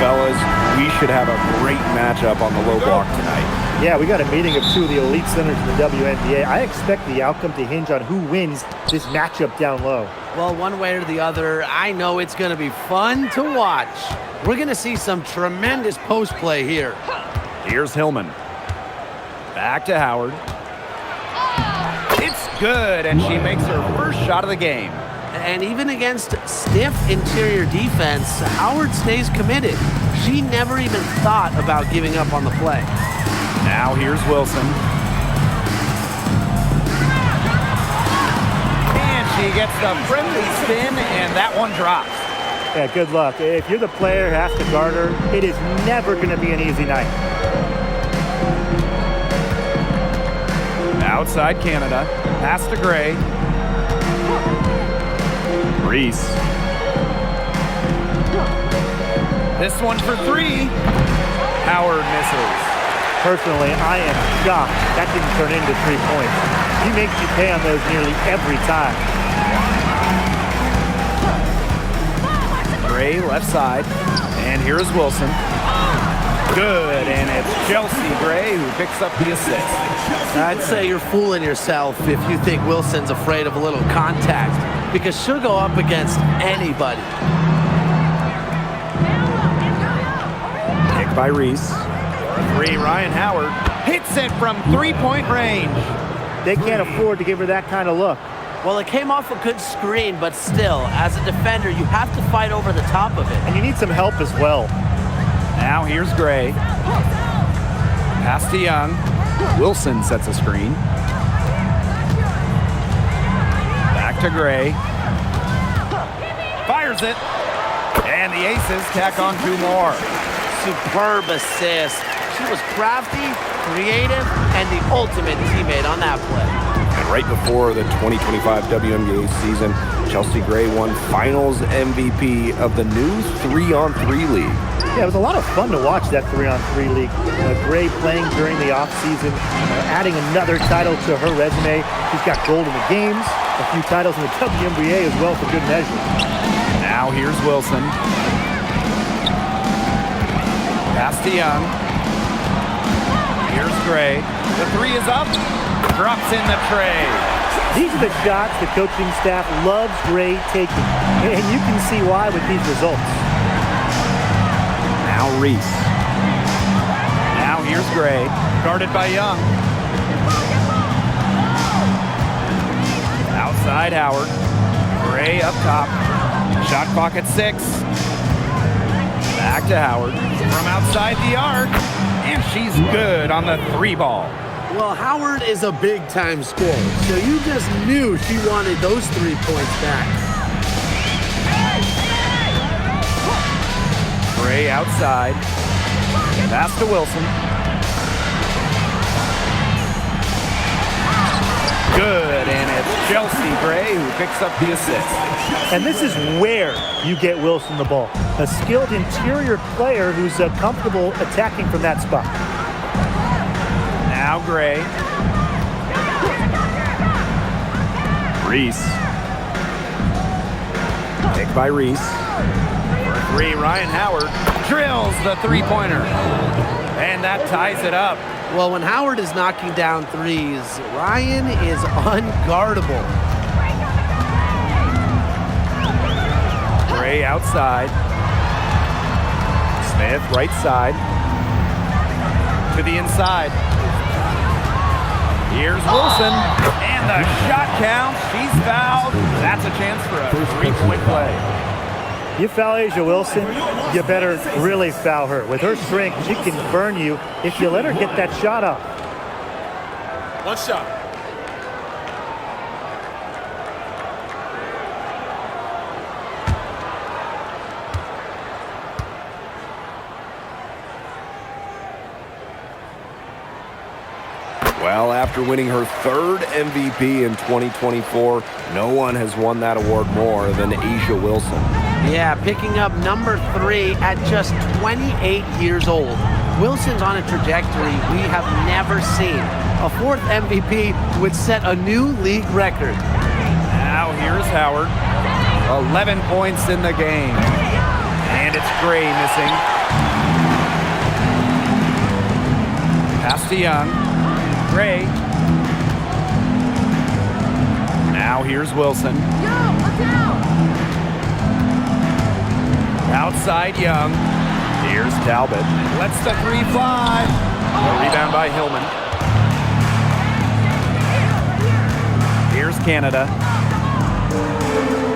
fellas. We should have a great matchup on the low block tonight. Yeah, we got a meeting of two of the elite centers in the WNBA. I expect the outcome to hinge on who wins this matchup down low. Well, one way or the other, I know it's going to be fun to watch. We're going to see some tremendous post play here. Here's Hillman. Back to Howard. It's good, and she makes her first shot of the game. And even against stiff interior defense, Howard stays committed. She never even thought about giving up on the play. Now here's Wilson. And she gets the friendly spin, and that one drops. Yeah, good luck. If you're the player who has to guard her, it is never going to be an easy night. Outside Canada. Pass to Gray. Reese. This one for three. Howard misses. Personally, I am shocked that didn't turn into 3 points. He makes you pay on those nearly every time. Gray left side. And here's Wilson. Good, and it's Chelsea Gray who picks up the assist. I'd say you're fooling yourself if you think Wilson's afraid of a little contact, because she'll go up against anybody. Kick by Reese. Three, Ryan Howard hits it from three-point range. They can't afford to give her that kind of look. Well, it came off a good screen, but still, as a defender, you have to fight over the top of it. And you need some help as well. Now here's Gray. Pass to Young. Wilson sets a screen. Back to Gray. Fires it. And the Aces tack on two more. Superb assist. She was crafty, creative, and the ultimate teammate on that play. And right before the 2025 WNBA season, Chelsea Gray won Finals MVP of the new 3-on-3 league. Yeah, it was a lot of fun to watch that 3-on-3 league. Gray playing during the offseason, adding another title to her resume. She's got gold in the games, a few titles in the WNBA as well for good measure. Now here's Wilson. Pass to Young. Here's Gray. The three is up. Drops in the tray. These are the shots the coaching staff loves Gray taking. And you can see why with these results. Now Reese. Now here's Gray. Guarded by Young. Outside Howard. Gray up top. Shot clock at 6. Back to Howard. From outside the arc. And she's good on the 3 ball. Well, Howard is a big-time scorer, so you just knew she wanted those 3 points back. Gray outside. Pass to Wilson. Good, and it's Chelsea Gray who picks up the assist. And this is where you get Wilson the ball. A skilled interior player who's comfortable attacking from that spot. Now Gray. Reese. Pick by Reese. For 3, Ryan Howard drills the three-pointer. And that ties it up. Well, when Howard is knocking down threes, Ryan is unguardable. Gray outside. Smith right side. To the inside. Here's Wilson, and the shot counts. She's fouled. That's a chance for a 3-point play. You foul Asia Wilson, you better really foul her. With her strength, she can burn you if you let her get that shot up. One shot. Well, after winning her 3rd MVP in 2024, no one has won that award more than Asia Wilson. Yeah, picking up number 3 at just 28 years old. Wilson's on a trajectory we have never seen. A 4th MVP would set a new league record. Now here's Howard. 11 points in the game. And it's Gray missing. Pass to Young. Gray. Now here's Wilson. Outside Young. Here's Talbot. Lets the three fly. A rebound by Hillman. Here's Canada.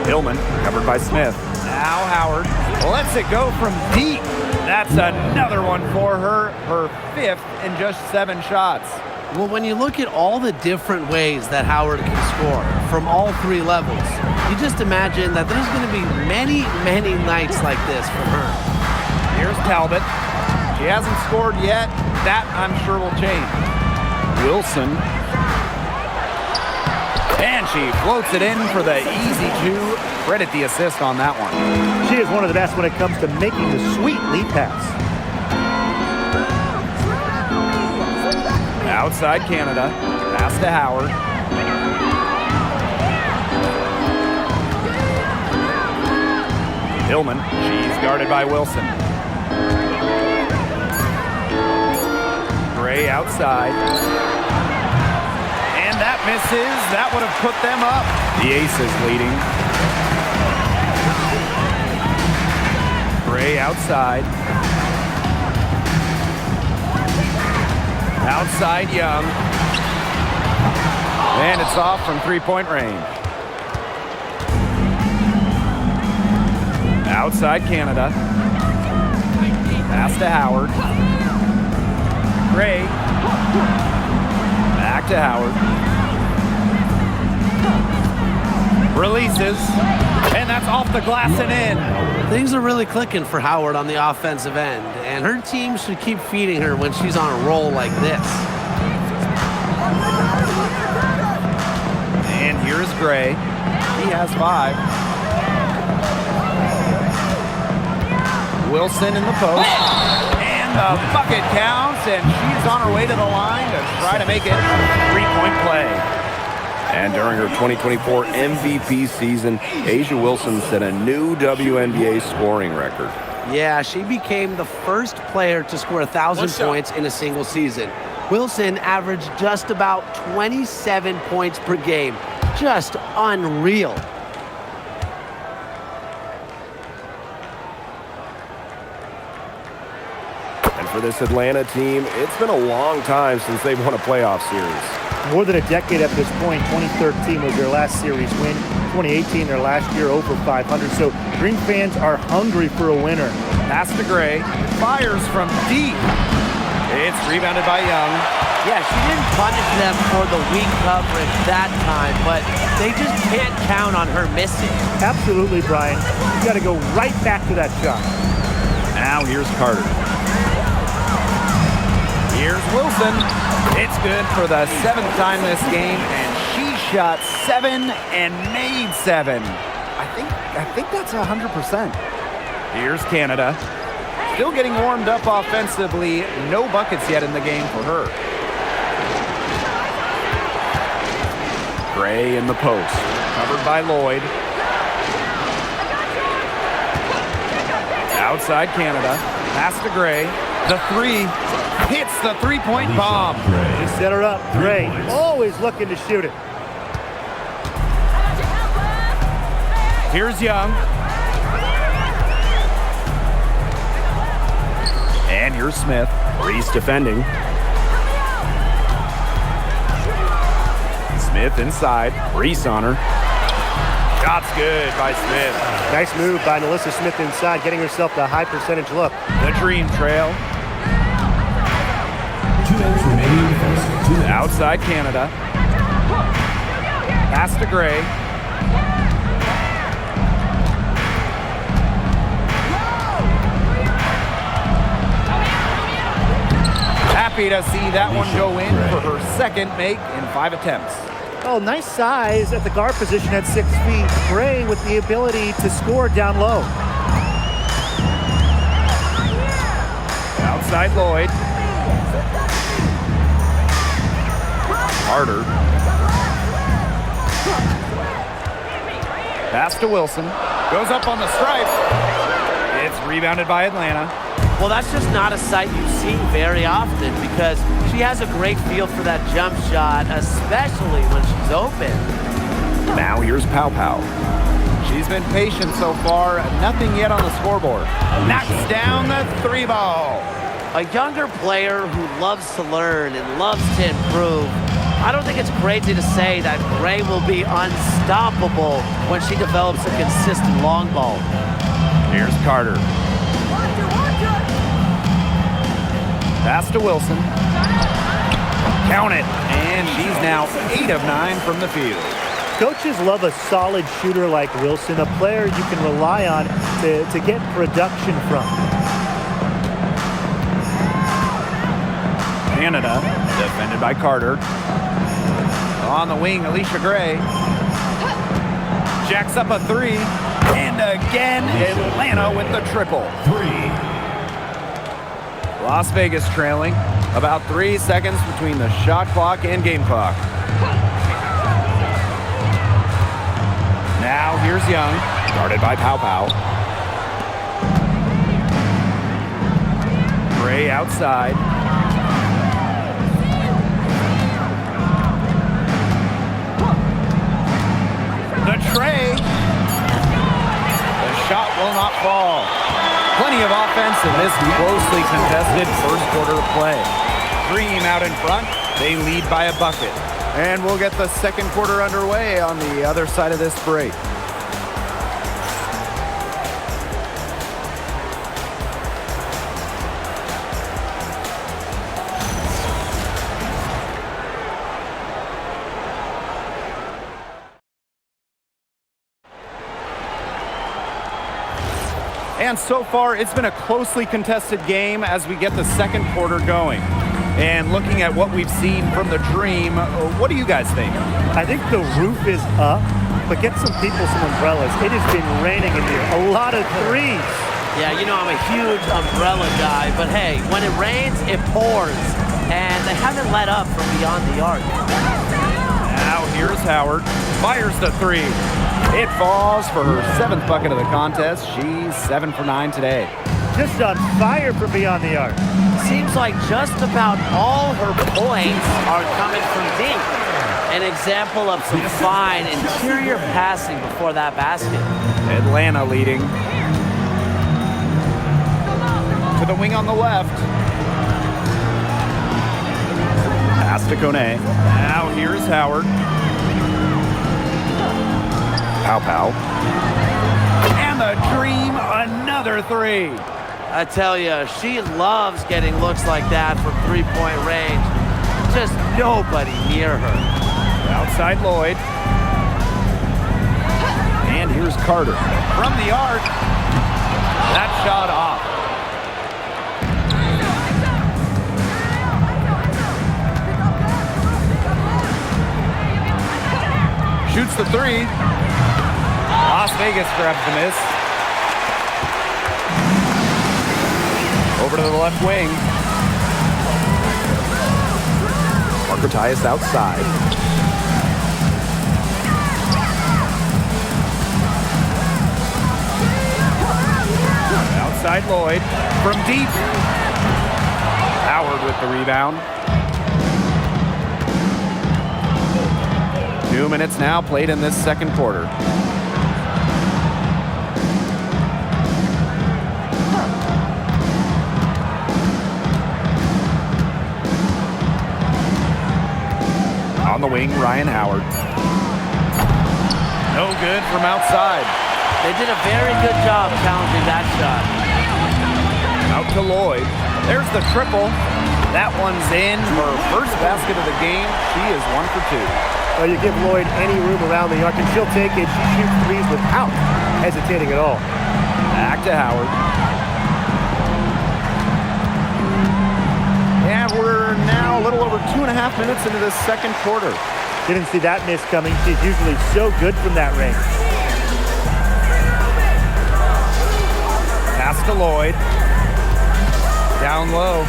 Hillman covered by Smith. Now Howard lets it go from deep. That's another one for her. Her fifth in just 7 shots. Well, when you look at all the different ways that Howard can score from all 3 levels, you just imagine that there's going to be many, many nights like this for her. Here's Talbot. She hasn't scored yet. That, I'm sure, will change. Wilson. And she floats it in for the easy 2. Credit the assist on that one. She is one of the best when it comes to making the sweet lead pass. Outside Canada. Pass to Howard. Hillman. She's guarded by Wilson. Gray outside. And that misses. That would have put them up. The Aces leading. Gray outside. Outside Young. And it's off from 3-point range. Outside Canada. Pass to Howard. Gray. Back to Howard. Releases. And that's off the glass and in. Things are really clicking for Howard on the offensive end, and her team should keep feeding her when she's on a roll like this. And here's Gray. He has 5. Wilson in the post. And the bucket counts, and she's on her way to the line to try to make it a 3-point play. And during her 2024 MVP season, A'ja Wilson set a new WNBA scoring record. Yeah, she became the first player to score 1,000 points in a single season. Wilson averaged just about 27 points per game. Just unreal. And for this Atlanta team, it's been a long time since they've won a playoff series. More than a decade at this point. 2013 was their last series win. 2018, their last year, over 500. So Green fans are hungry for a winner. Pass to Gray. Fires from deep. It's rebounded by Young. Yeah, she didn't punish them for the weak coverage that time, but they just can't count on her missing. Absolutely, Brian. You got to go right back to that shot. Now here's Carter. Here's Wilson. It's good for the 7th time this game, and she shot 7 and made 7. I think that's 100%. Here's Canada. Still getting warmed up offensively. No buckets yet in the game for her. Gray in the post. Covered by Lloyd. Outside Canada. Pass to Gray. The 3. Hits the 3-point bomb. They set her up. Gray always looking to shoot it. Here's Young. And here's Smith. Reese defending. Smith inside. Reese on her. Shot's good by Smith. Nice move by Melissa Smith inside, getting herself the high percentage look. The dream trail. Outside Canada. Pass to Gray. Happy to see that one go in for her 2nd make in 5 attempts. Oh, nice size at the guard position at 6 feet. Gray with the ability to score down low. Outside Lloyd. Carter. Pass to Wilson. Goes up on the stripe. It's rebounded by Atlanta. Well, that's just not a sight you see very often because she has a great feel for that jump shot, especially when she's open. Now here's Pow Pow. She's been patient so far. Nothing yet on the scoreboard. Knocks down the 3 ball. A younger player who loves to learn and loves to improve. I don't think it's crazy to say that Gray will be unstoppable when she develops a consistent long ball. Here's Carter. Pass to Wilson. Count it. And she's now 8 of 9 from the field. Coaches love a solid shooter like Wilson, a player you can rely on to get production from. Canada, defended by Carter. On the wing, Alicia Gray. Jacks up a 3. And again, Atlanta with the triple. 3. Las Vegas trailing. About 3 seconds between the shot clock and game clock. Now here's Young. Guarded by Pow Pow. Gray outside. The tray. The shot will not fall. Plenty of offense in this closely contested first quarter of play. Dream out in front. They lead by a bucket. And we'll get the second quarter underway on the other side of this break. And so far, it's been a closely contested game as we get the second quarter going. And looking at what we've seen from the Dream, what do you guys think? I think the roof is up, but get some people some umbrellas. It has been raining in here. A lot of threes. Yeah, you know I'm a huge umbrella guy, but hey, when it rains, it pours. And they haven't let up from beyond the arc. Now here's Howard. Fires the 3. It falls for her 7th bucket of the contest. She's 7 for 9 today. Just on fire from beyond the arc. Seems like just about all her points are coming from deep. An example of some fine interior passing before that basket. Atlanta leading. To the wing on the left. Pass to Kone. Now here's Howard. Pow Pow. And the Dream, another 3. I tell you, she loves getting looks like that from three-point range. Just nobody near her. Outside Lloyd. And here's Carter. From the arc. That shot off. Shoots the 3. Las Vegas grabs the miss. Over to the left wing. Marketias outside. Outside Lloyd. From deep. Howard with the rebound. 2 minutes now played in this second quarter. On the wing, Ryan Howard. No good from outside. They did a very good job challenging that shot. Out to Lloyd. There's the triple. That one's in. Her first basket of the game. She is 1 for 2. Well, you give Lloyd any room around the arc, and she'll take it. She shoots threes without hesitating at all. Back to Howard. And we're now a little over 2.5 minutes into this second quarter. Didn't see that miss coming. She's usually so good from that range. Pass to Lloyd. Down low.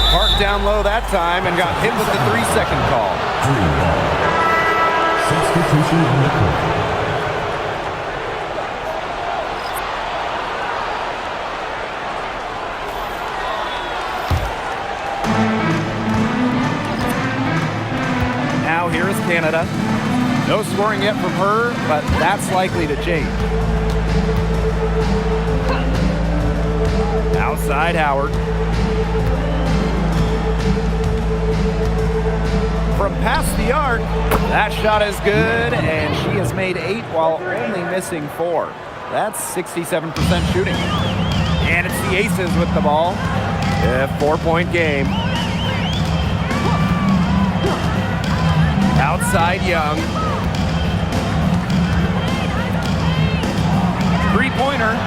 Parked down low that time and got hit with the 3-second call. Dream ball. Substitution on the court. Canada. No scoring yet from her, but that's likely to change. Outside Howard. From past the arc, that shot is good, and she has made 8 while only missing 4. That's 67% shooting. And it's the Aces with the ball. A 4-point game. Outside Young. Three-pointer.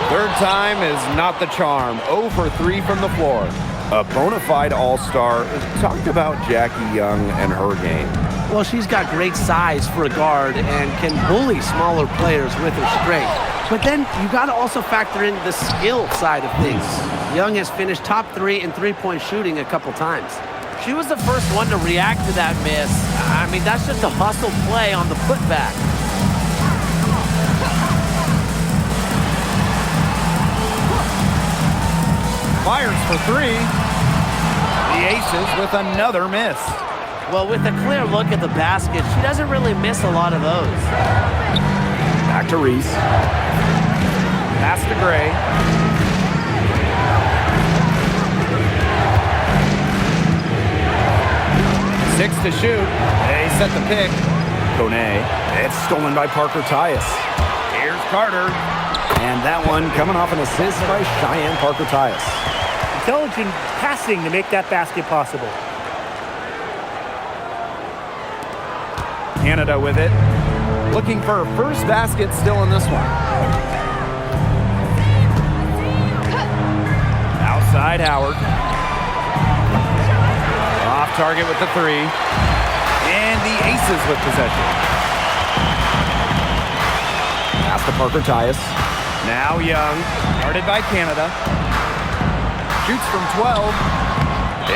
Third time is not the charm. 0 for 3 from the floor. A bona fide all-star. Talk about Jackie Young and her game. Well, she's got great size for a guard and can bully smaller players with her strength. But then you got to also factor in the skill side of things. Young has finished top 3 in three-point shooting a couple times. She was the first one to react to that miss. I mean, that's just a hustle play on the putback. Fires for 3. The Aces with another miss. Well, with a clear look at the basket, she doesn't really miss a lot of those. Back to Reese. Pass to Gray. Six to shoot. They set the pick. Kone. It's stolen by Parker Tyus. Here's Carter. And that one coming off an assist by Cheyenne Parker Tyus. Intelligent passing to make that basket possible. Canada with it. Looking for her first basket still in this one. Outside Howard. Off target with the 3. And the Aces with possession. Pass to Parker Tyus. Now Young. Guarded by Canada. Shoots from 12.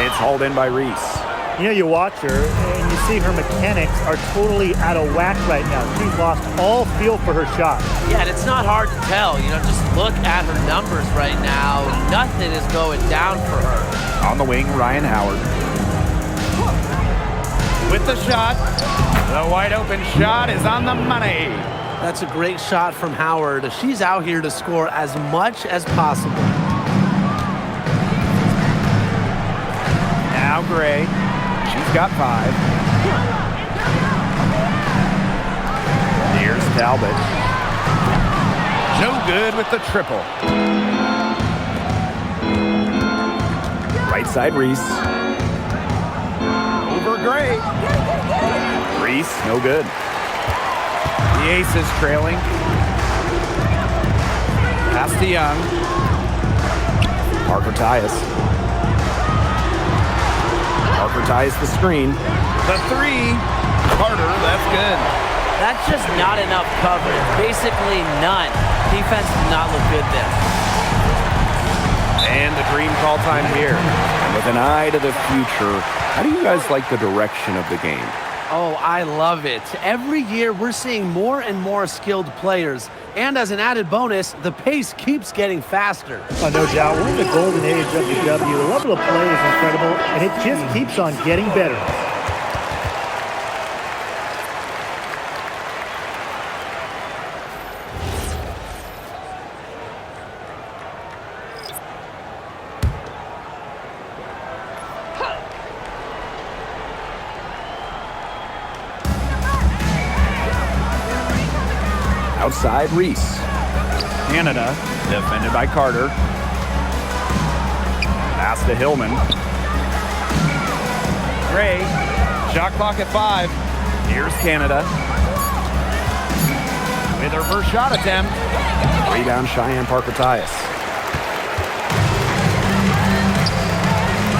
It's hauled in by Reese. You know, you watch her and you see her mechanics are totally out of whack right now. She's lost all feel for her shot. Yeah, and it's not hard to tell. You know, just look at her numbers right now. Nothing is going down for her. On the wing, Ryan Howard. With the shot. The wide open shot is on the money. That's a great shot from Howard. She's out here to score as much as possible. Now Gray. She's got 5. Here's Talbot. No good with the triple. Right side Reese. Over Gray. Reese, no good. The Aces trailing. Pass to Young. Parker Tyus. Parker Tyus the screen. The 3. Carter, that's good. That's just not enough coverage. Basically none. Defense did not look good there. And the dream call time here. And with an eye to the future, how do you guys like the direction of the game? Oh, I love it. Every year we're seeing more and more skilled players. And as an added bonus, the pace keeps getting faster. Oh, no doubt. We're in the golden age of the W. The level of play is incredible, and it just keeps on getting better. Outside Reese. Canada, defended by Carter. Pass to Hillman. Gray, shot clock at 5. Here's Canada. With her first shot attempt. Rebound Cheyenne Parker Tyus.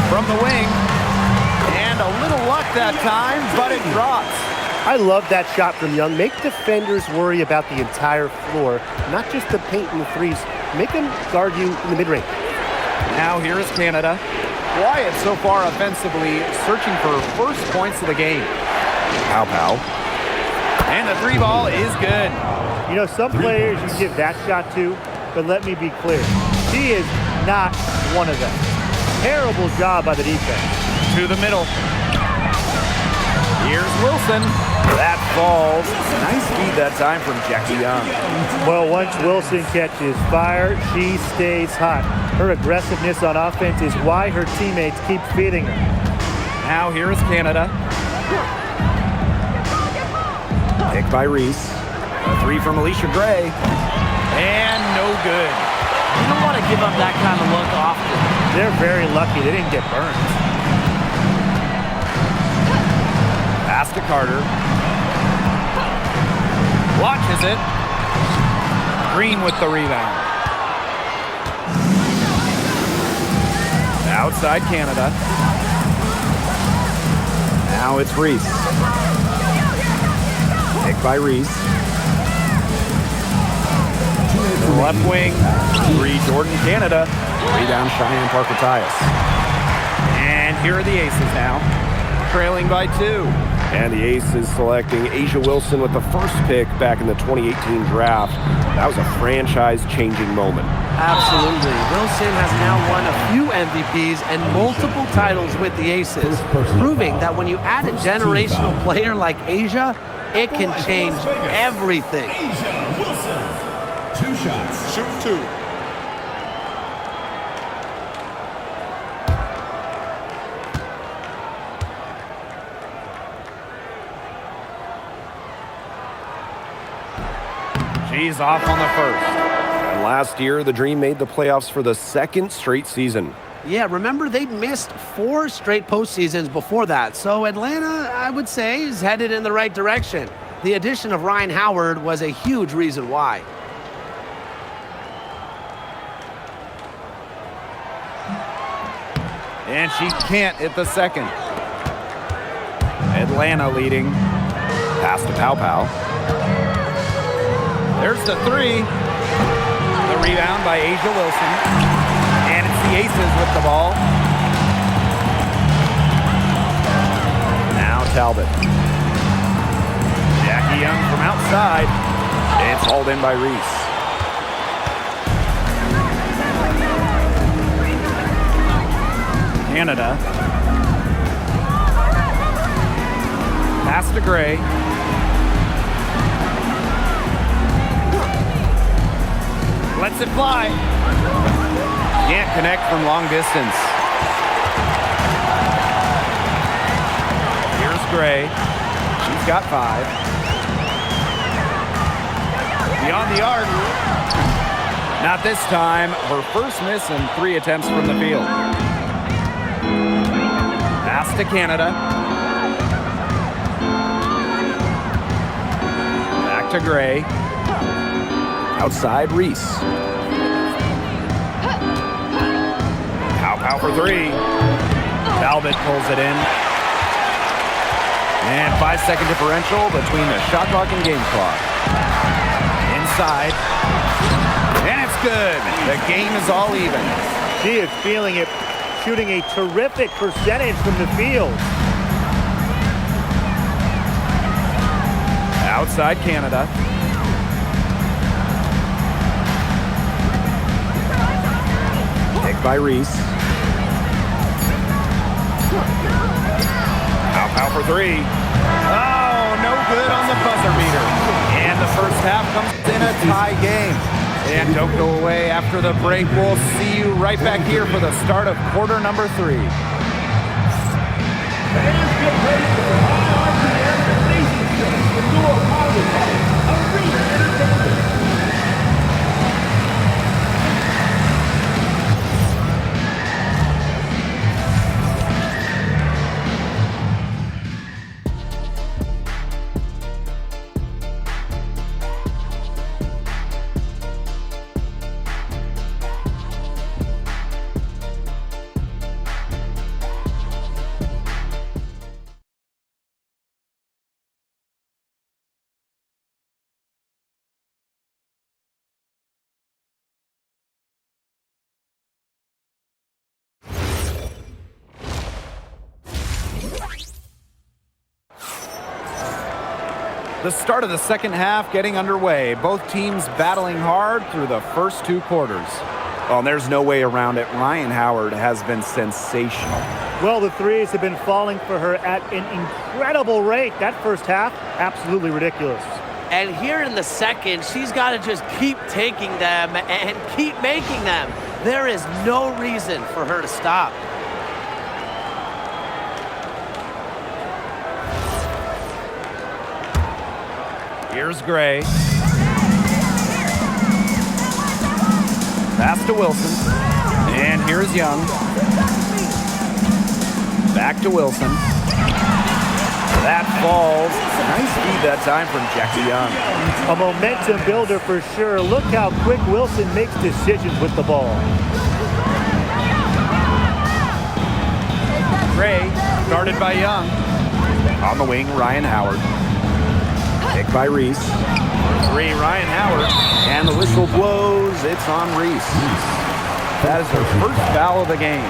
From the wing. And a little luck that time, but it drops. I love that shot from Young. Make defenders worry about the entire floor, not just the paint and the threes. Make them guard you in the mid-range. Now here is Canada. Quiet so far offensively, searching for first points of the game. Pow pow. And the 3 ball is good. You know, some players you give that shot to, but let me be clear. She is not one of them. Terrible job by the defense. To the middle. Here's Wilson. That falls. Nice feed that time from Jackie Young. Well, once Wilson catches fire, she stays hot. Her aggressiveness on offense is why her teammates keep feeding her. Now here is Canada. Picked by Reese. A three from Alicia Gray. And no good. You don't want to give up that kind of look often. They're very lucky they didn't get burned. Pass to Carter. Watches it. Green with the rebound. Outside Canada. Now it's Reese. Picked by Reese. Left wing. Three Jordan Canada. Rebound Cheyenne Parker-Tyus. And here are the Aces now. Trailing by 2. And the Aces selecting Asia Wilson with the first pick back in the 2018 draft. That was a franchise-changing moment. Absolutely. Wilson has now won a few MVPs and multiple titles with the Aces, proving that when you add a generational player like Asia, it can change everything. Asia Wilson. 2 shots. Shoot 2. She's off on the first. And last year, the Dream made the playoffs for the second straight season. Yeah, remember they missed 4 straight postseasons before that, so Atlanta, I would say, is headed in the right direction. The addition of Ryan Howard was a huge reason why. And she can't hit the second. Atlanta leading. Pass to Pow Pow. There's the three. The rebound by Asia Wilson. And it's the Aces with the ball. Now Talbot. Jackie Young from outside. It's hauled in by Reese. Canada. Pass to Gray. Lets it fly. Can't connect from long distance. Here's Gray. She's got 5. Beyond the arc. Not this time. Her first miss in 3 attempts from the field. Pass to Canada. Back to Gray. Outside Reese. Pow for 3. Talbot pulls it in. And 5-second differential between the shot clock and game clock. Inside. And it's good. The game is all even. She is feeling it, shooting a terrific percentage from the field. Outside Canada. Picked by Reese. Pow for 3. Oh, no good on the buzzer beater. And the first half comes in a tie game. And don't go away after the break. We'll see you right back here for the start of quarter number 3. The start of the second half getting underway. Both teams battling hard through the first 2 quarters. Well, there's no way around it. Ryan Howard has been sensational. Well, the threes have been falling for her at an incredible rate. That first half, absolutely ridiculous. And here in the second, she's got to just keep taking them and keep making them. There is no reason for her to stop. Here's Gray. Pass to Wilson. And here's Young. Back to Wilson. That falls. Nice feed that time from Jackie Young. A momentum builder for sure. Look how quick Wilson makes decisions with the ball. Gray, guarded by Young. On the wing, Ryan Howard. Pick by Reese. 3, Ryan Howard. And the whistle blows. It's on Reese. That is her first foul of the game.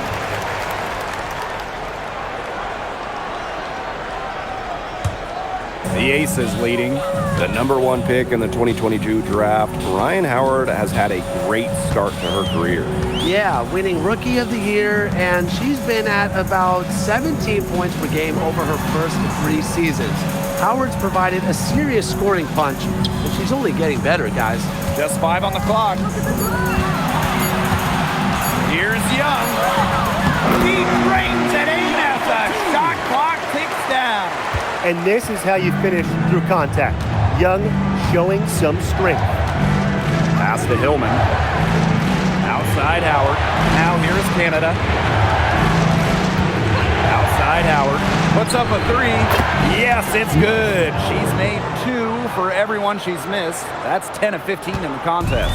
The Aces leading. The number 1 pick in the 2022 draft, Ryan Howard has had a great start to her career. Yeah, winning Rookie of the Year, and she's been at about 17 points per game over her first 3 seasons. Howard's provided a serious scoring punch, and she's only getting better, guys. Just 5 on the clock. Here's Young. He brings it in as the shot clock ticks down. And this is how you finish through contact. Young showing some strength. Pass to Hillman. Outside Howard. Now here's Canada. Outside Howard. Puts up a 3. Yes, it's good. She's made 2 for everyone she's missed. That's 10 of 15 in the contest.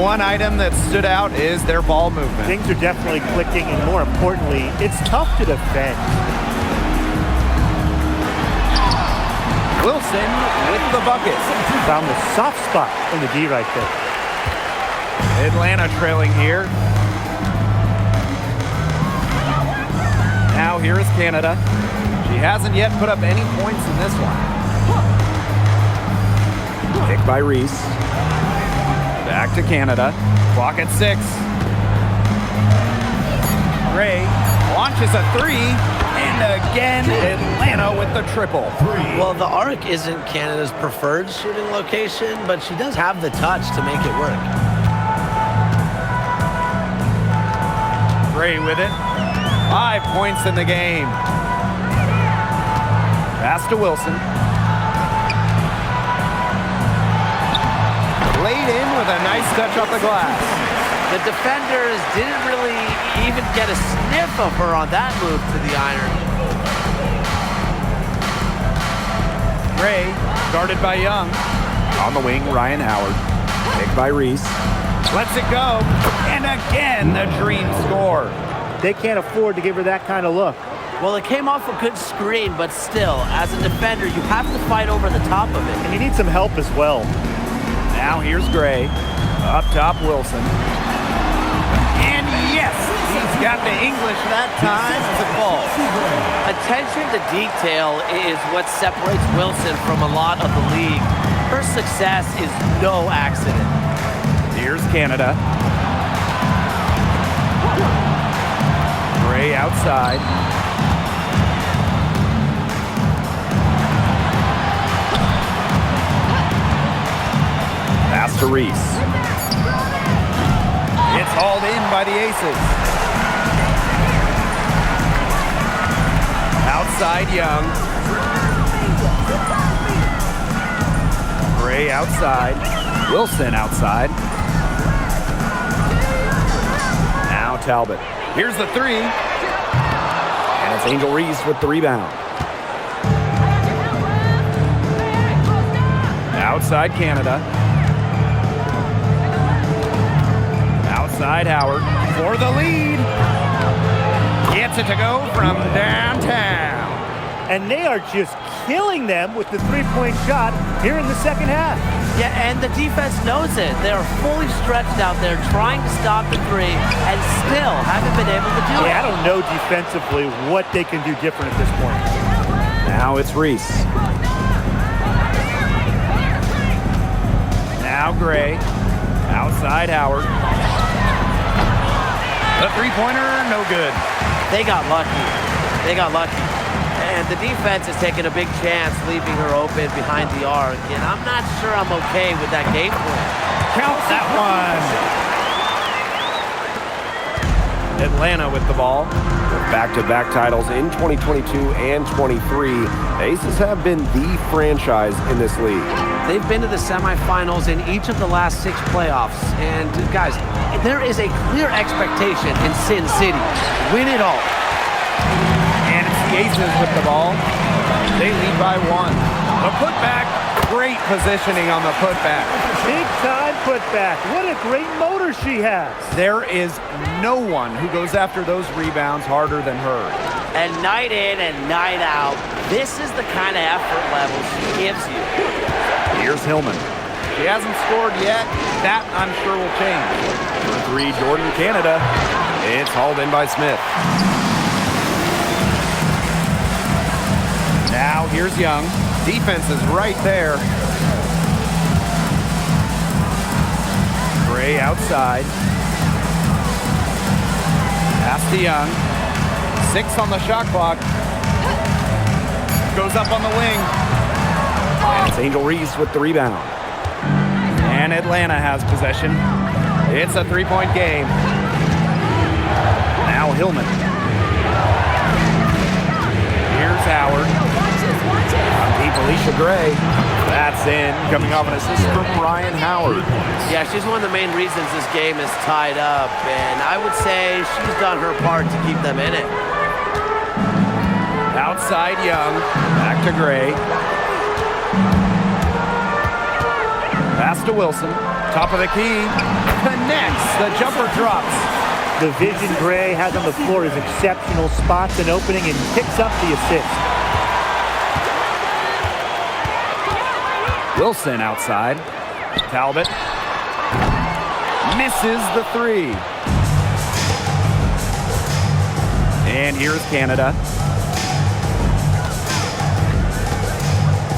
One item that stood out is their ball movement. Things are definitely clicking, and more importantly, it's tough to defend. Wilson with the bucket. Found the soft spot in the D right there. Atlanta trailing here. Now here is Canada. She hasn't yet put up any points in this one. Pick by Reese. Back to Canada. Clock at 6. Gray launches a 3. And again, Atlanta with the triple. Well, the arc isn't Canada's preferred shooting location, but she does have the touch to make it work. Gray with it. 5 points in the game. Pass to Wilson. Laid in with a nice touch off the glass. The defenders didn't really even get a sniff of her on that move to the iron. Gray, guarded by Young. On the wing, Ryan Howard. Pick by Reese. Lets it go. And again, the dream score. They can't afford to give her that kind of look. Well, it came off a good screen, but still, as a defender, you have to fight over the top of it. And you need some help as well. Now here's Gray. Up top, Wilson. And yes, he's got the English that time as it falls. Attention to detail is what separates Wilson from a lot of the league. Her success is no accident. Here's Canada. Gray outside. Pass to Reese. It's hauled in by the Aces. Outside Young. Gray outside. Wilson outside. Now Talbot. Here's the 3. And it's Angel Reese with the rebound. Outside Canada. Outside Howard for the lead. Gets it to go from downtown. And they are just killing them with the three-point shot here in the second half. Yeah, and the defense knows it. They are fully stretched out there trying to stop the 3 and still haven't been able to do it. Yeah, I don't know defensively what they can do different at this point. Now it's Reese. Now Gray. Outside Howard. The three-pointer, no good. They got lucky. They got lucky. And the defense is taking a big chance, leaving her open behind the arc. And I'm not sure I'm okay with that game plan. Count that one. Atlanta with the ball. With back-to-back titles in 2022 and 23, Aces have been the franchise in this league. They've been to the semifinals in each of the last 6 playoffs. And guys, there is a clear expectation in Sin City. Win it all. And it's the Aces with the ball. They lead by 1. The putback, great positioning on the putback. Big time putback. What a great motor she has. There is no one who goes after those rebounds harder than her. And night in and night out, this is the kind of effort level she gives you. Here's Hillman. She hasn't scored yet. That, I'm sure, will change. For 3, Jordan, Canada. It's hauled in by Smith. Now, here's Young. Defense is right there. Gray outside. Pass to Young. 6 on the shot clock. Goes up on the wing. And it's Angel Reese with the rebound. And Atlanta has possession. It's a 3-point game. Now Hillman. Here's Howard. Deep Alicia Gray. That's in. Coming off an assist from Ryan Howard. Yeah, she's one of the main reasons this game is tied up. And I would say she's done her part to keep them in it. Outside Young. Back to Gray. Pass to Wilson. Top of the key. Connects. The jumper drops. The vision Gray has on the floor is exceptional. Spots an opening and picks up the assist. Wilson outside. Talbot. Misses the 3. And here's Canada.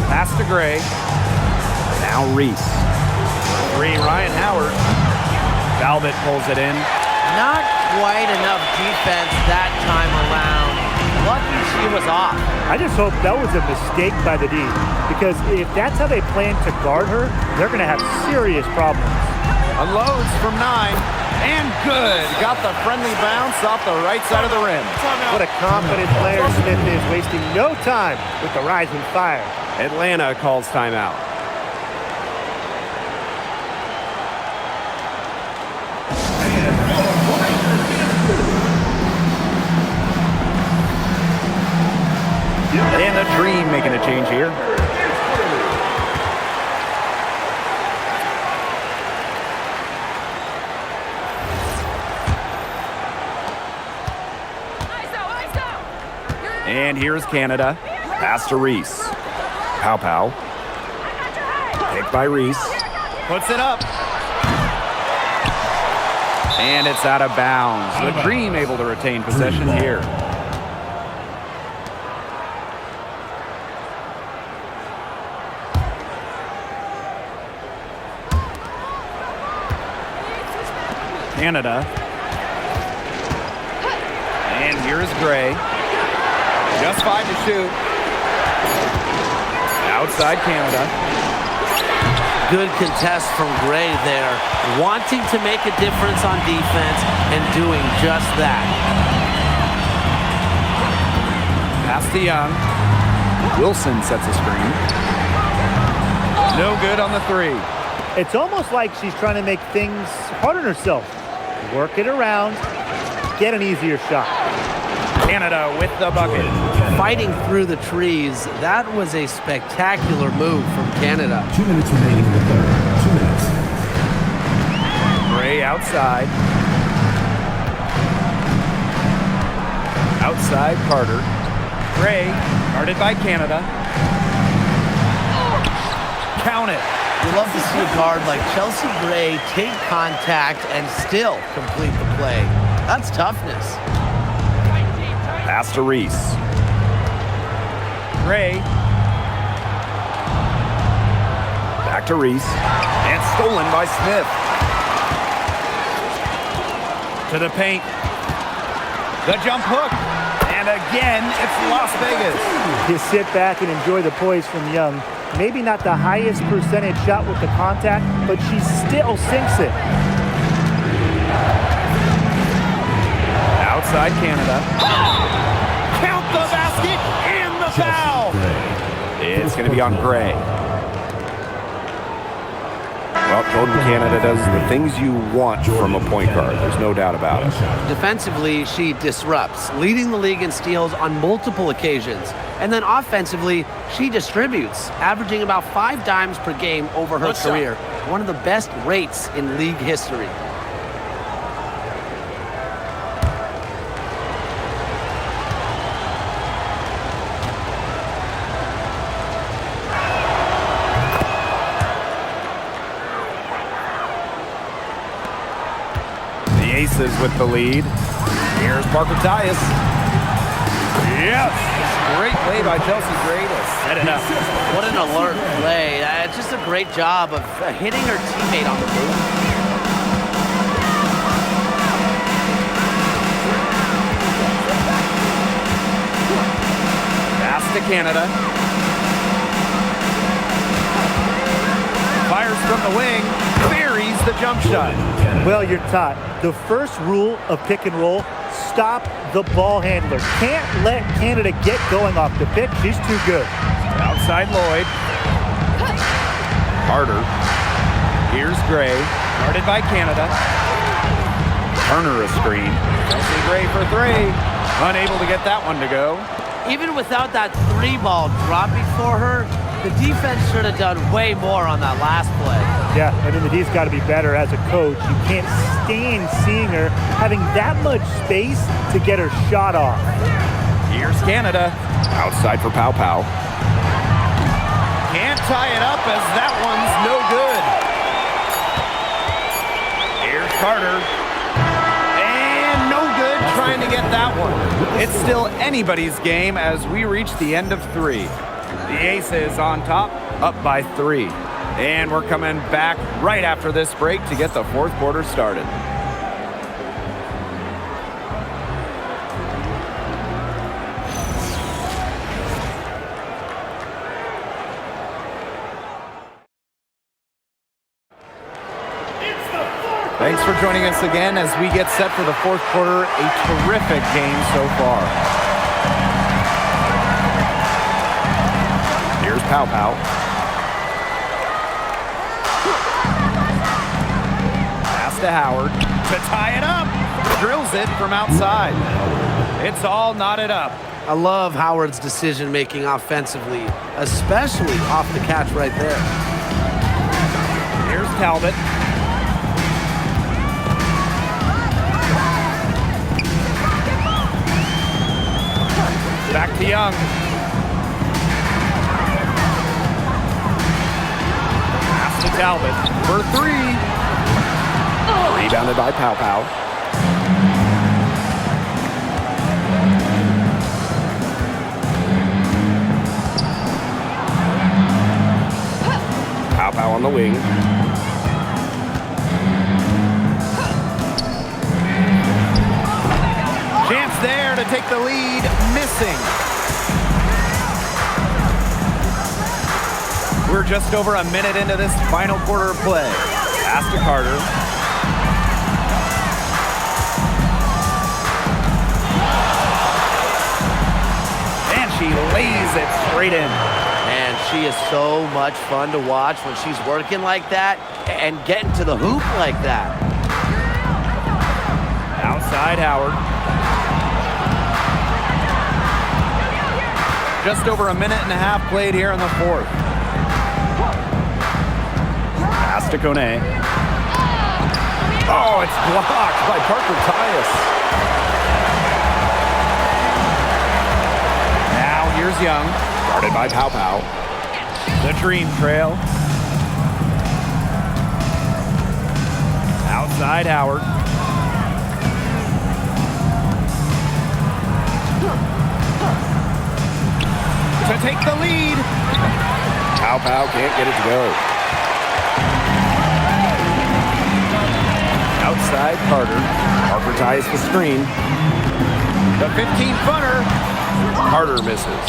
Pass to Gray. Now Reese. 3, Ryan Howard. Talbot pulls it in. Not quite enough defense that time around. Lucky she was off. I just hope that was a mistake by the D, because if that's how they plan to guard her, they're going to have serious problems. Unloads from 9. And good. Got the friendly bounce off the right side of the rim. What a confident player Smith is, wasting no time with the rising fire. Atlanta calls timeout. And the Dream making a change here. And here's Canada. Pass to Reese. Pow pow. Picked by Reese. Puts it up. And it's out of bounds. The Dream able to retain possession here. Canada. And here's Gray. Just 5 to shoot. Outside Canada. Good contest from Gray there. Wanting to make a difference on defense and doing just that. Pass to Young. Wilson sets a screen. No good on the 3. It's almost like she's trying to make things hard on herself. Work it around, get an easier shot. Canada with the bucket. Fighting through the trees. That was a spectacular move from Canada. 2 minutes remaining in the third. 2 minutes. Gray outside. Outside Carter. Gray guarded by Canada. Count it. You love to see a guard like Chelsea Gray take contact and still complete the play. That's toughness. Pass to Reese. Gray. Back to Reese. And stolen by Smith. To the paint. The jump hook. And again, it's Las Vegas. You sit back and enjoy the poise from Young. Maybe not the highest percentage shot with the contact, but she still sinks it. Outside Canada. Count the basket and the foul. It's going to be on Gray. Well, Golden Canada does the things you want from a point guard. There's no doubt about it. Defensively, she disrupts, leading the league in steals on multiple occasions. And then offensively, she distributes, averaging about 5 dimes per game over her career. One of the best rates in league history. Aces with the lead. Here's Parker Tyus. Yes! Great play by Chelsea Gray to set it up. What an alert play. Just a great job of hitting her teammate on the move. Pass to Canada. Fires from the wing. Buries the jump shot. Well, you're taught. The first rule of pick and roll, stop the ball handler. Can't let Canada get going off the pick. She's too good. Outside Lloyd. Carter. Here's Gray. Guarded by Canada. Turner a screen. Chelsea Gray for 3. Unable to get that one to go. Even without that 3-ball dropping for her, the defense should have done way more on that last play. Yeah, and then the D's got to be better as a coach. You can't stand seeing her having that much space to get her shot off. Here's Canada. Outside for Pow Pow. Can't tie it up as that one's no good. Here's Carter. And no good trying to get that one. It's still anybody's game as we reach the end of 3. The Aces on top, up by 3. And we're coming back right after this break to get the 4th quarter started. Thanks for joining us again as we get set for the 4th quarter. A terrific game so far. Here's Pow Pow. Pass to Howard to tie it up. Drills it from outside. It's all knotted up. I love Howard's decision-making offensively, especially off the catch right there. Here's Talbot. Back to Young. Pass to Talbot for 3. Rebounded by Pow Pow. Pow Pow on the wing. Chance there to take the lead, missing. We're just over a minute into this final quarter of play. Pass to Carter. And she lays it straight in. And she is so much fun to watch when she's working like that and getting to the hoop like that. Outside Howard. Just over a minute and a half played here in the 4th. Pass to Kone. Oh, it's blocked by Parker Tyus. Now here's Young. Guarded by Pow Pow. The Dream Trail. Outside Howard. To take the lead. Pow Pow can't get it to go. Outside Carter. Parker Tyus the screen. The 15-footer. Carter misses.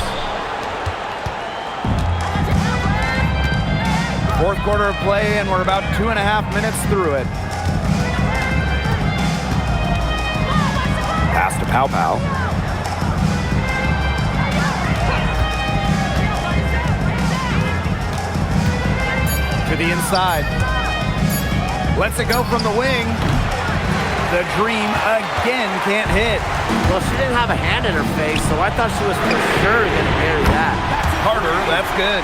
Fourth quarter of play, and we're about 2.5 minutes through it. Pass to Pow Pow. To the inside. Lets it go from the wing. The dream again can't hit. Well, she didn't have a hand in her face, so I thought she was for sure going to bury that. Carter, that's good.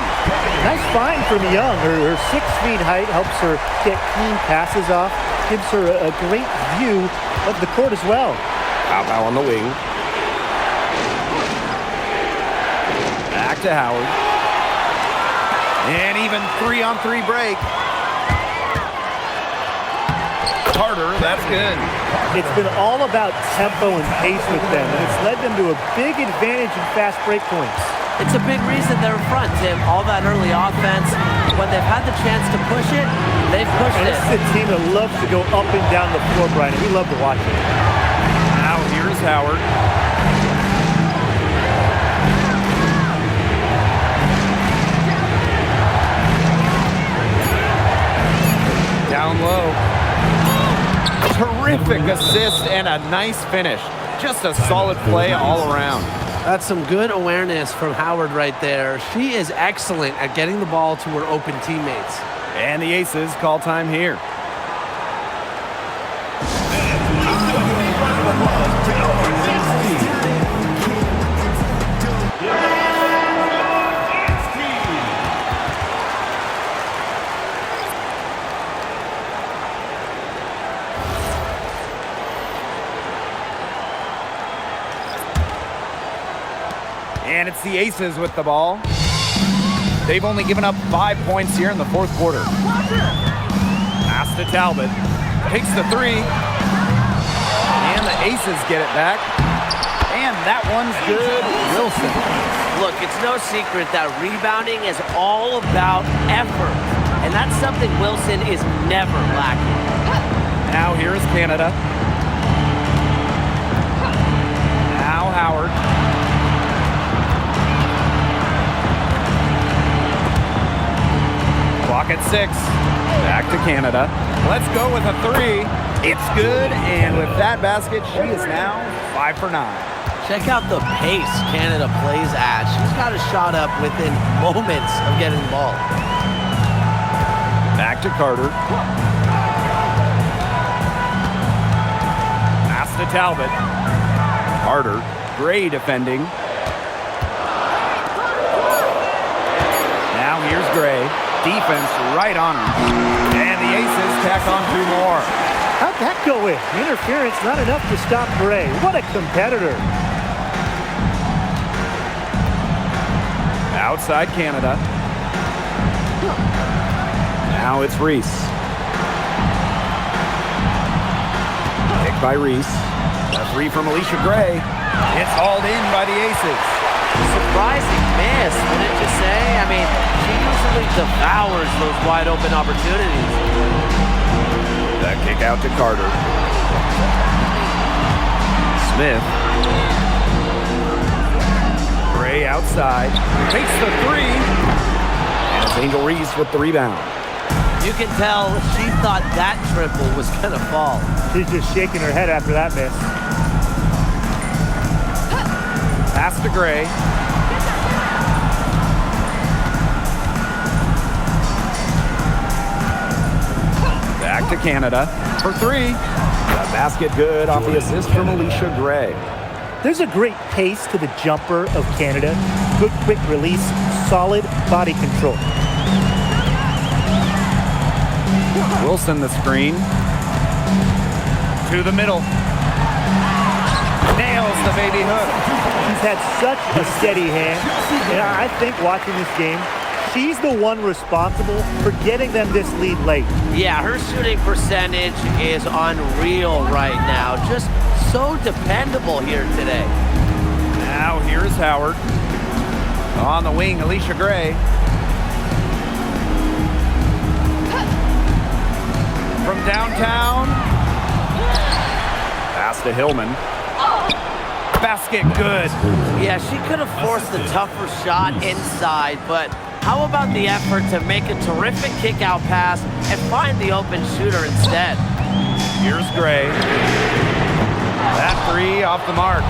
Nice find from Young. Her 6 feet height helps her get clean passes off. Gives her a great view of the court as well. Pow Pow on the wing. Back to Howard. And even 3-on-3 break. Carter, that's good. It's been all about tempo and pace with them, and it's led them to a big advantage in fast break points. It's a big reason they're in front, Tim. All that early offense, when they've had the chance to push it, they've pushed And it. this is a team that loves to go up and down the floor, Brian, and we love to watch it. Now here's Howard. Down low. Terrific assist and a nice finish. Just a solid play all around. That's some good awareness from Howard right there. She is excellent at getting the ball to her open teammates. And the Aces call time here. And it's the Aces with the ball. They've only given up 5 points here in the fourth quarter. Pass to Talbot. Takes the 3. And the Aces get it back. And that one's good. Wilson. Look, it's no secret that rebounding is all about effort. And that's something Wilson is never lacking. Now here is Canada. Now Howard. Clock at 6. Back to Canada. Let's go with a 3. It's good, and with that basket, she is now 5 for 9. Check out the pace Canada plays at. She's got a shot up within moments of getting the ball. Back to Carter. Pass to Talbot. Carter, Gray defending. Now here's Gray. Defense right on him. And the Aces tack on 2 more. How'd that go in? Interference, not enough to stop Gray. What a competitor. Outside Canada. Now it's Reese. Picked by Reese. A 3 from Alicia Gray. It's hauled in by the Aces. Surprising miss, wouldn't you say? I mean, she usually devours those wide open opportunities. The kick out to Carter. Smith. Gray outside. Takes the 3. And it's Angel Reese with the rebound. You can tell she thought that triple was going to fall. She's just shaking her head after that miss. Pass to Gray. Back to Canada for 3. The basket good off the assist from Alicia Gray. There's a great pace to the jumper of Canada. Good quick release, solid body control. Wilson the screen. To the middle. Nails the baby hook. She's had such a steady hand, and I think watching this game, she's the one responsible for getting them this lead late. Yeah, her shooting percentage is unreal right now. Just so dependable here today. Now here's Howard. On the wing, Alicia Gray. From downtown. Pass to Hillman. basket, good. Yeah, she could have forced the tougher shot inside, but how about the effort to make a terrific kick-out pass and find the open shooter instead? Here's Gray. That three off the mark.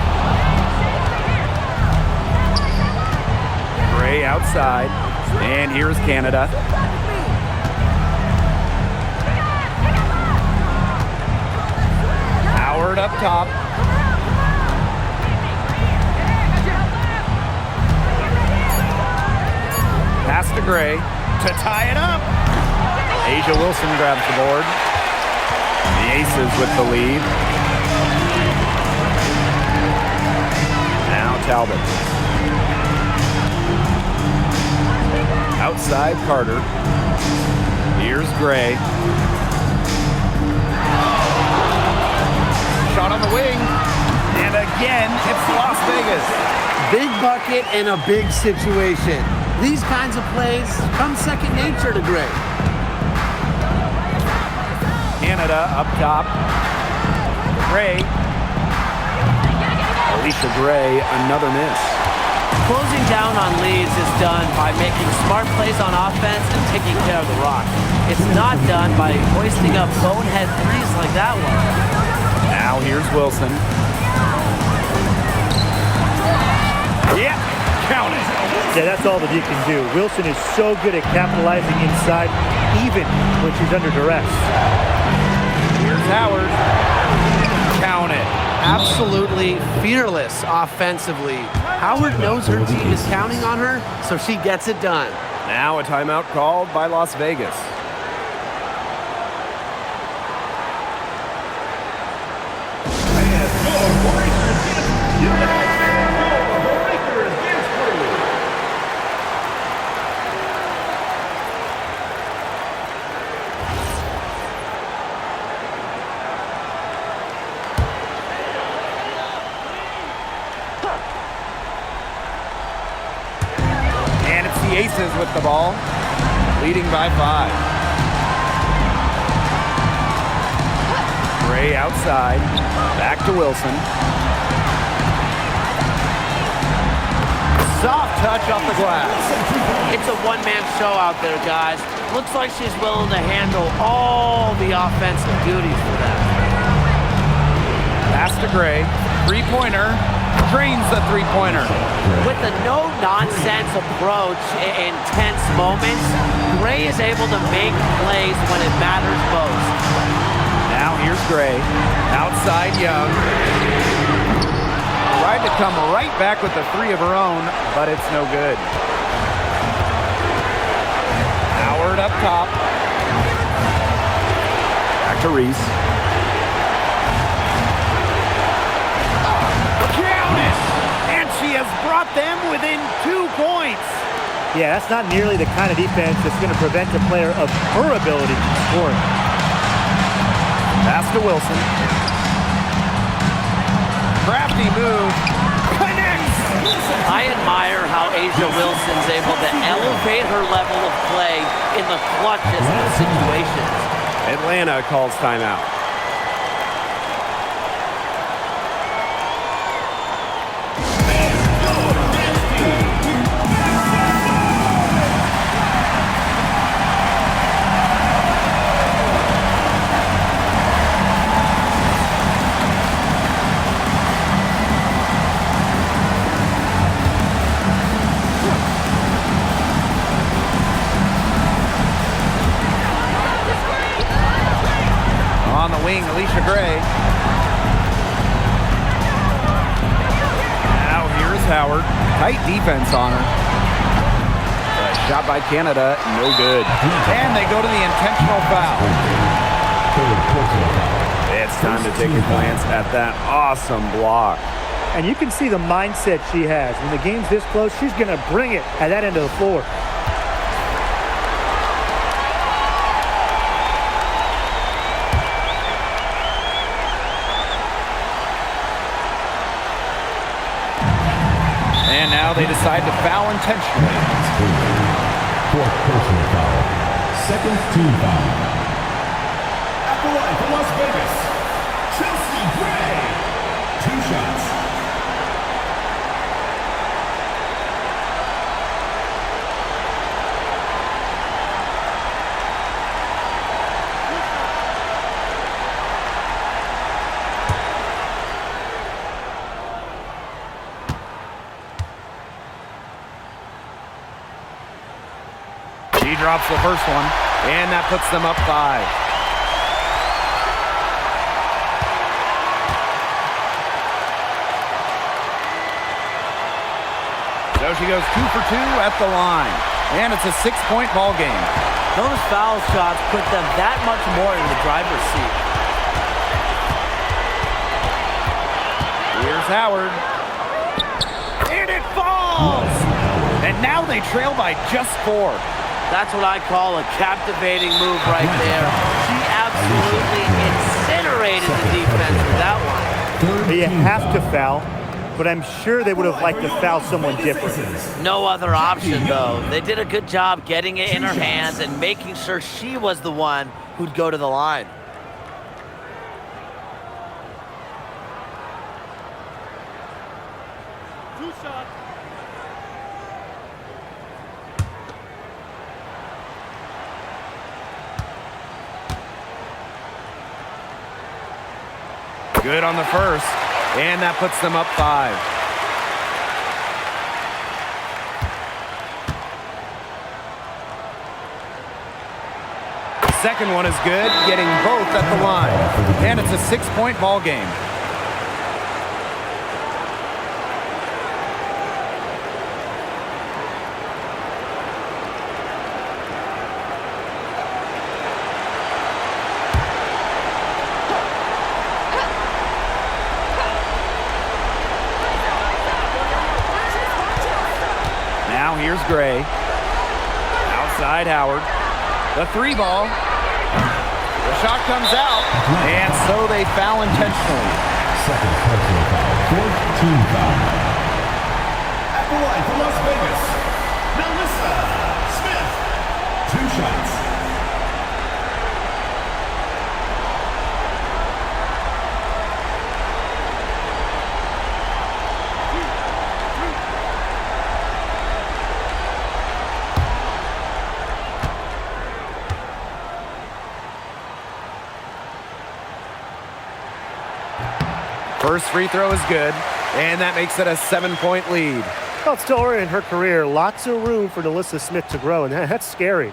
Gray outside. And here's Canada. Howard up top. Pass to Gray to tie it up. Asia Wilson grabs the board. The Aces with the lead. Now Talbot. Outside Carter. Here's Gray. Shot on the wing. And again, it's Las Vegas. Big bucket in a big situation. These kinds of plays come second nature to Gray. Canada up top. Gray. Alicia Gray, another miss. Closing down on leads is done by making smart plays on offense and taking care of the rock. It's not done by hoisting up bonehead threes like that one. Now here's Wilson. Yeah, count it. Yeah, that's all that he can do. Wilson is so good at capitalizing inside, even when she's under duress. Here's Howard. Count it. Absolutely fearless offensively. Howard knows her team is counting on her, so she gets it done. Now a timeout called by Las Vegas. Aces with the ball, leading by 5. Gray outside, back to Wilson. Soft touch off the glass. It's a one-man show out there, guys. Looks like she's willing to handle all the offensive duties for them. Pass to Gray, three-pointer. Drains the three-pointer. With a no-nonsense approach in tense moments, Gray is able to make plays when it matters most. Now here's Gray. Outside Young. Tried to come right back with the three of her own, but it's no good. Howard up top. Back to Reese. Has brought them within 2 points. Yeah, that's not nearly the kind of defense that's going to prevent a player of her ability from scoring. Pass to Wilson. Crafty move. Connects. I admire how Asia Wilson's able to elevate her level of play in the clutchest of situations. Atlanta calls timeout. On the wing, Alicia Gray. Now here's Howard. Tight defense on her. Shot by Canada, no good. And they go to the intentional foul. It's time to take a glance at that awesome block. And you can see the mindset she has. When the game's this close, she's going to bring it at that end of the floor. And now they decide to foul intentionally. Fourth personal foul. Second team foul. At the line for Las Vegas, Chelsea Gray. 2 shots. She drops the first one, and that puts them up 5. So she goes 2 for 2 at the line, and it's a 6-point ball game. Those foul shots put them that much more in the driver's seat. Here's Howard. And it falls! And now they trail by just 4. That's what I call a captivating move right there. She absolutely incinerated the defense with that one. You have to foul, but I'm sure they would have liked to foul someone different. No other option, though. They did a good job getting it in her hands and making sure she was the one who'd go to the line. Good on the first, and that puts them up 5. Second one is good, getting both at the line. And it's a 6-point ball game. Now here's Gray. Outside Howard. The 3 ball. The shot comes out, and so they foul intentionally. Second personal foul. Fourth team foul. At the line for Las Vegas, Melissa Smith. 2 shots. First free throw is good, and that makes it a 7-point lead. Well, still early in her career, lots of room for Melissa Smith to grow, and that's scary.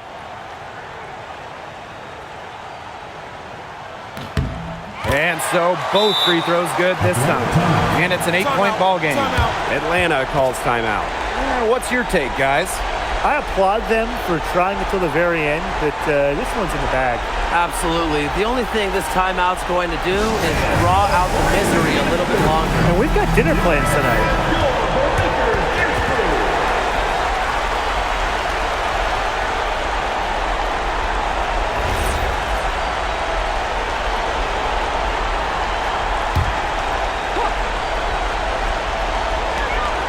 And so both free throws good this time. And it's an 8-point ball game. Atlanta calls timeout. What's your take, guys? I applaud them for trying until the very end, but this one's in the bag. Absolutely. The only thing this timeout's going to do is draw out the misery a little bit longer. And we've got dinner plans tonight.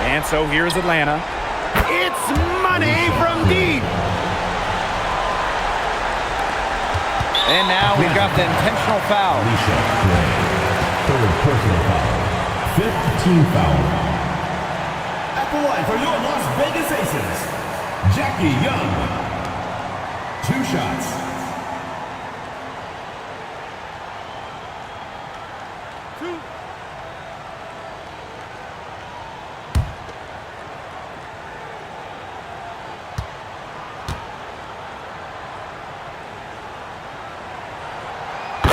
And so here's Atlanta. It's money from deep. And now we've got the intentional foul. Alicia Gray. Third personal foul. Fifth team foul. At the line for your Las Vegas Aces, Jackie Young. 2 shots.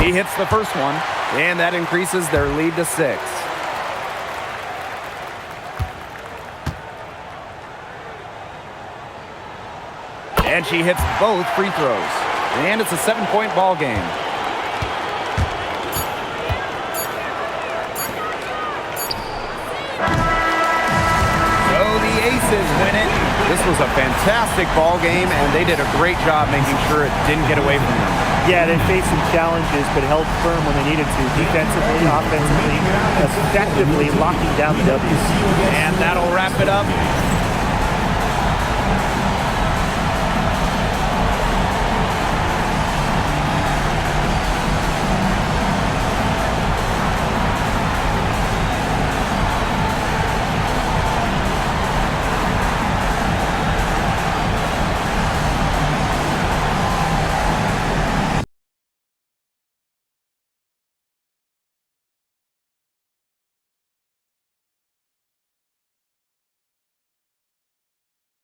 He hits the first one, and that increases their lead to 6. And she hits both free throws. And it's a 7-point ball game. So the Aces win it. This was a fantastic ball game, and they did a great job making sure it didn't get away from them. Yeah, they faced some challenges, but held firm when they needed to. Defensively, offensively, effectively locking down the W's. And that'll wrap it up.